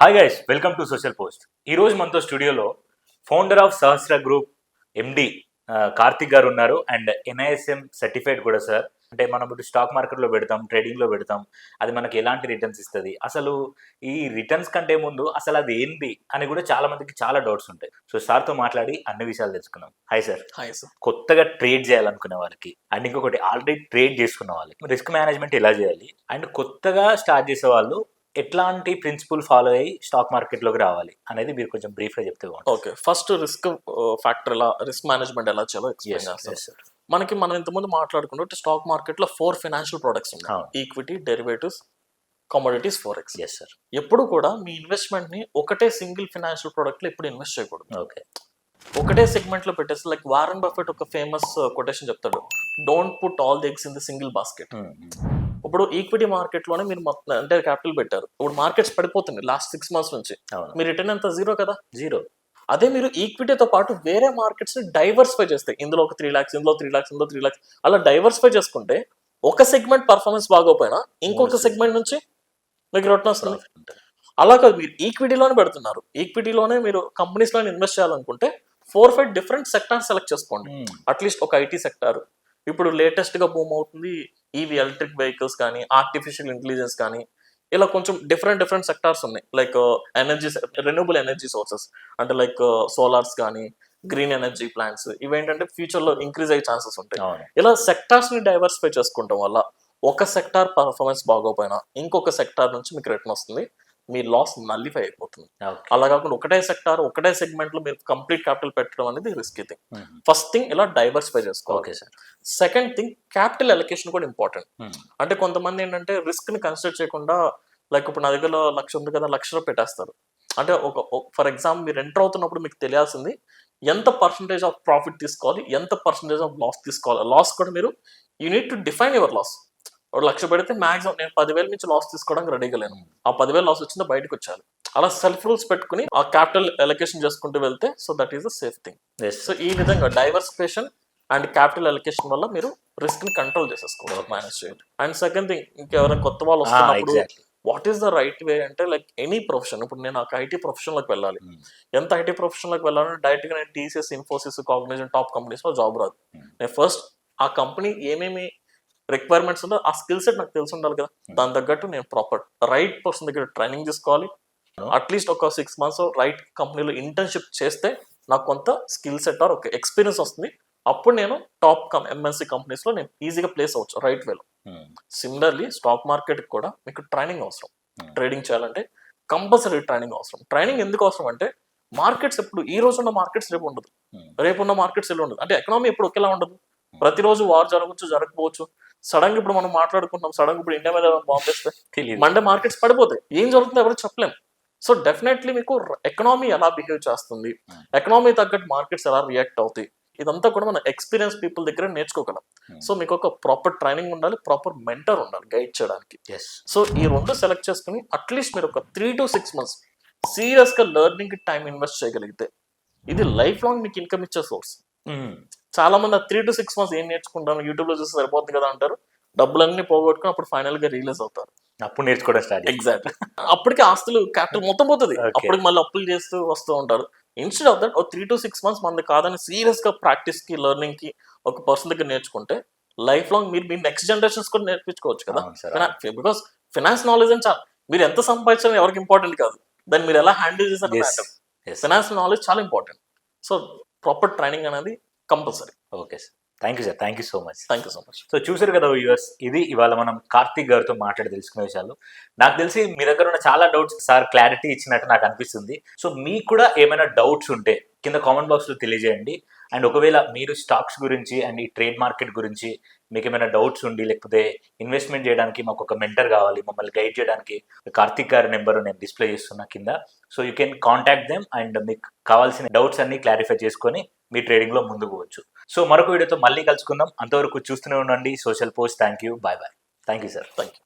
Hi guys, welcome to social post. ఈరోజు మనతో స్టూడియోలో ఫౌండర్ ఆఫ్ సహస్ర గ్రూప్ ఎండి కార్తిక్ గారు ఉన్నారు. అండ్ NISM సర్టిఫైడ్ కూడా సార్. అంటే మనం ఇప్పుడు స్టాక్ మార్కెట్లో పెడతాం, ట్రేడింగ్లో పెడతాం, అది మనకి ఎలాంటి రిటర్న్స్ ఇస్తుంది, అసలు ఈ రిటర్న్స్ కంటే ముందు అసలు అది ఏంటి అని కూడా చాలా మందికి చాలా డౌట్స్ ఉంటాయి. సో సార్తో మాట్లాడి అన్ని విషయాలు తెలుసుకున్నాం. Hi sir. Hi sir. కొత్తగా ట్రేడ్ చేయాలనుకునే వాళ్ళకి అండ్ ఇంకొకటి ఆల్రెడీ ట్రేడ్ చేసుకున్న వాళ్ళకి రిస్క్ మేనేజ్మెంట్ ఎలా చేయాలి, అండ్ కొత్తగా స్టార్ట్ చేసే వాళ్ళు ఎట్లాంటి ప్రిన్సిపల్ ఫాలో అయ్యి స్టాక్ మార్కెట్లోకి రావాలి అనేది మీరు కొంచెం బ్రీఫ్గా చెప్తే బాగుంటుంది. ఓకే, ఫస్ట్ రిస్క్ ఫ్యాక్టర్ ఎలా, రిస్క్ మేనేజ్మెంట్ ఎలా చేయాలో ఎక్స్ప్లెయిన్ చేస్తాం. మనం ఇంతకుముందు మాట్లాడుకుంటే స్టాక్ మార్కెట్లో 4 ఫైనాన్షియల్ ప్రొడక్ట్స్ ఉన్నాయి: equity, derivatives, commodities, forex. Yes sir. ఎప్పుడు కూడా మీ ఇన్వెస్ట్మెంట్ ని ఒకటే సింగిల్ ఫైనాన్షియల్ ప్రొడక్ట్ లో ఎప్పుడు ఇన్వెస్ట్ చేయకూడదు. ఓకే, ఒకటే సెగ్మెంట్ లో పెట్టేసి, లైక్ వారెన్ బఫెట్ ఒక ఫేమస్ కొటేషన్ చెప్తాడు, don't put all the eggs in the single basket. ఇప్పుడు ఈక్విటీ మార్కెట్ లోనే మీరు అంటే క్యాపిటల్ పెట్టారు, ఇప్పుడు మార్కెట్స్ పడిపోతుంది లాస్ట్ 6 months నుంచి, మీ రిటర్న్ ఎంత? జీరో కదా, జీరో. అదే మీరు ఈక్విటీతో పాటు వేరే మార్కెట్స్ ని డైవర్సిఫై చేస్తే, ఇందులో ఒక 3 lakhs, ఇందులో 3 lakhs, ఇందులో 3 lakhs, అలా డైవర్సిఫై చేసుకుంటే ఒక సెగ్మెంట్ పర్ఫార్మెన్స్ బాగోపోయినా ఇంకొక సెగ్మెంట్ నుంచి మీకు రిటర్న్ వస్తుంది. అలా కాదు, మీరు ఈక్విటీలోనే పెడుతున్నారు, ఈక్విటీలోనే మీరు కంపెనీస్ లోనే ఇన్వెస్ట్ చేయాలనుకుంటే 4-5 డిఫరెంట్ సెక్టార్ సెలెక్ట్ చేసుకోండి. అట్లీస్ట్ ఒక ఐటీ సెక్టార్, ఇప్పుడు లేటెస్ట్ గా బూమ్ అవుతుంది ఈవీ, ఎలక్ట్రిక్ వెహికల్స్ కానీ, ఆర్టిఫిషియల్ ఇంటెలిజెన్స్ కానీ, ఇలా కొంచెం డిఫరెంట్ సెక్టార్స్ ఉన్నాయి. Like energy, renewable energy sources అంటే లైక్ సోలార్స్ కానీ, గ్రీన్ ఎనర్జీ ప్లాంట్స్, ఇవేంటంటే ఫ్యూచర్ లో ఇంక్రీజ్ అయ్యే ఛాన్సెస్ ఉంటాయి. ఇలా సెక్టార్స్ ని డైవర్సిఫై చేసుకోవడం వల్ల ఒక సెక్టార్ పర్ఫార్మెన్స్ బాగోపోయినా ఇంకొక సెక్టార్ నుంచి మీకు రిటర్న్ వస్తుంది, మీ లాస్ నల్లిఫై అయిపోతుంది. అలా కాకుండా ఒకటే సెక్టార్, ఒకటే సెగ్మెంట్ లో మీరు కంప్లీట్ క్యాపిటల్ పెట్టడం అనేది రిస్కీ థింగ్. ఫస్ట్ థింగ్ ఇలా డైవర్సిఫై చేసుకోవాలి. సెకండ్ థింగ్, క్యాపిటల్ అలొకేషన్ కూడా ఇంపార్టెంట్. అంటే కొంతమంది ఏంటంటే రిస్క్ ని కన్సిడర్ చేయకుండా, లైక్ ఇప్పుడు నా దగ్గర 1,00,000 ఉంది కదా, 1,00,000 పెట్టేస్తారు. అంటే ఫర్ ఎగ్జాంపుల్ మీరు ఎంటర్ అవుతున్నప్పుడు మీకు తెలియాల్సింది ఎంత పర్సంటేజ్ ఆఫ్ ప్రాఫిట్ తీసుకోవాలి, ఎంత పర్సంటేజ్ ఆఫ్ లాస్ తీసుకోవాలి. లాస్ కూడా మీరు you need to define your loss. 1,00,000 పెడితే మాక్సిమం నేను 10,000 నుంచి లాస్ తీసుకోవడానికి రెడీగా లేను, ఆ 10,000 లాస్ వచ్చిందో బయటకు వచ్చాను. అలా సెల్ఫ్ రూల్స్ పెట్టుకుని ఆ క్యాపిటల్ అలొకేషన్ చేసుకుంటూ వెళ్తే, so that is the safe thing. So ఈ విధంగా డైవర్సిఫికేషన్ అండ్ క్యాపిటల్ అలొకేషన్ వల్ల మీరు రిస్క్ ని కంట్రోల్ చేసేసుకోవాలి, మేనేజ్ చేయాలి. అండ్ సెకండ్ థింగ్, ఇంకెవరైనా కొత్త వాళ్ళు వస్తున్నప్పుడు what is the right way అంటే, లైక్ ఎనీ ప్రొఫెషన్, ఇప్పుడు నేను ఒక ఐటీ ప్రొఫెషన్ లోకి వెళ్ళాలి, ఎంత ఐటీ ప్రొఫెషన్ లోకి వెళ్ళాలంటే డైరెక్ట్ గా నేను TCS, Infosys, Cognizant top companies లో జాబ్ రాదు. నేను ఫస్ట్ ఆ కంపెనీ ఏమేమి రిక్వైర్మెంట్స్ ఉందో ఆ స్కిల్ సెట్ నాకు తెలిసి ఉండాలి కదా, దాని తగ్గట్టు నేను ప్రాపర్ రైట్ పర్సన్ దగ్గర ట్రైనింగ్ తీసుకోవాలి. అట్లీస్ట్ ఒక 6 months రైట్ కంపెనీలో ఇంటర్న్షిప్ చేస్తే నాకు కొంత స్కిల్ సెట్ ఆర్ ఒక ఎక్స్పీరియన్స్ వస్తుంది. అప్పుడు నేను టాప్ MNC కంపెనీస్ లో నేను ఈజీగా ప్లేస్ అవ్వచ్చు రైట్ వేలో. సిమిలర్లీ స్టాక్ మార్కెట్ కూడా మీకు ట్రైనింగ్ అవసరం. ట్రేడింగ్ చేయాలంటే కంపల్సరీ ట్రైనింగ్ అవసరం. ట్రైనింగ్ ఎందుకు అవసరం అంటే, మార్కెట్స్ ఎప్పుడు ఈ రోజు ఉన్న మార్కెట్స్ రేపు ఉండదు, రేపు ఉన్న మార్కెట్స్ ఎల్లు ఉండదు. అంటే ఎకనామీ ఎప్పుడు ఒకేలా ఉండదు, ప్రతిరోజు వార్ జరగవచ్చు, జరగకపోవచ్చు. సడన్ గా ఇప్పుడు మనం మాట్లాడుకుంటాం, సడన్ గా ఇప్పుడు ఇండియా మీద బాంబు వేస్తే మండే మార్కెట్స్ పడిపోతాయి, ఏం జరుగుతుందో ఎవరు చెప్పలేం. సో డెఫినెట్లీ మీకు ఎకనామీ ఎలా బిహేవ్ చేస్తుంది, ఎకనామీ తగ్గట్టు మార్కెట్స్ ఎలా రియాక్ట్ అవుతాయి, ఇదంతా కూడా మన ఎక్స్పీరియన్స్ పీపుల్ దగ్గర నేర్చుకోగలం. సో మీకు ఒక ప్రాపర్ ట్రైనింగ్ ఉండాలి, ప్రాపర్ మెంటర్ ఉండాలి గైడ్ చేయడానికి. సో ఈ 2 సెలెక్ట్ చేసుకుని అట్లీస్ట్ మీరు ఒక 3 to 6 months సీరియస్ గా లెర్నింగ్ కి టైం ఇన్వెస్ట్ చేయగలిగితే ఇది లైఫ్ లాంగ్ మీకు ఇన్కమ్ ఇచ్చే సోర్స్. చాలా మంది 3 to 6 months ఏం నేర్చుకుంటాను, యూట్యూబ్ లో చూస్తే సరిపోతుంది కదా అంటారు, డబ్బులన్నీ పోగొట్టుకుని అప్పుడు ఫైనల్ గా రిలీజ్ అవుతారు, అప్పుడు నేర్చుకోవడం స్టార్ట్. ఎగ్జాక్ట్లీ. అప్పటికి ఆస్తులు క్యాపిటల్ మొత్తం పోతుంది, అప్పటికి మళ్ళీ అప్పులు చేస్తూ వస్తూ ఉంటారు. Instead of that 3 to 6 months మనది కాదని సీరియస్ గా ప్రాక్టీస్ కి, లెర్నింగ్ కి ఒక పర్సన్ దగ్గర నేర్చుకుంటే లైఫ్ లాంగ్ మీరు మీ నెక్స్ట్ జనరేషన్స్ కూడా నేర్పించుకోవచ్చు కదా. బికాస్ ఫైనాన్స్ నాలెడ్జ్ అని మీరు ఎంత సంపాదించాలని ఎవరికి ఇంపార్టెంట్ కాదు, దాన్ని మీరు ఎలా హ్యాండిల్ చేశారు. ఫైనాన్స్ నాలెడ్జ్ చాలా ఇంపార్టెంట్. సో ప్రాపర్ ట్రైనింగ్ అనేది compulsory. Okay sir, thank you sir, thank you so much. Thank you so much. So చూసారు కదా వ్యూవర్స్, ఇది ఇవాళ మనం కార్తిక్ గారితో మాట్లాడి తెలుసుకునే విషయాలు. నాకు తెలిసి మీ దగ్గర ఉన్న చాలా డౌట్స్ సార్ క్లారిటీ ఇచ్చినట్టు నాకు అనిపిస్తుంది. సో మీకు కూడా ఏమైనా డౌట్స్ ఉంటే కింద కామెంట్ బాక్స్లో తెలియజేయండి. అండ్ ఒకవేళ మీరు స్టాక్స్ గురించి అండ్ ఈ ట్రేడ్ మార్కెట్ గురించి మీకు ఏమైనా డౌట్స్ ఉండి, లేకపోతే ఇన్వెస్ట్మెంట్ చేయడానికి మాకు ఒక మెంటర్ కావాలి, మమ్మల్ని గైడ్ చేయడానికి కార్తిక్ గారి నెంబర్ నేను డిస్ప్లే చేస్తున్నా కింద. So you can contact them and మీకు కావాల్సిన డౌట్స్ అన్ని క్లారిఫై చేసుకొని మీ ట్రేడింగ్లో ముందుకు పోవచ్చు. సో మరొక వీడియోతో మళ్ళీ కలుసుకుందాం. అంతవరకు చూస్తూనే ఉండండి social post. Thank you, bye bye. Thank you sir. Thank you.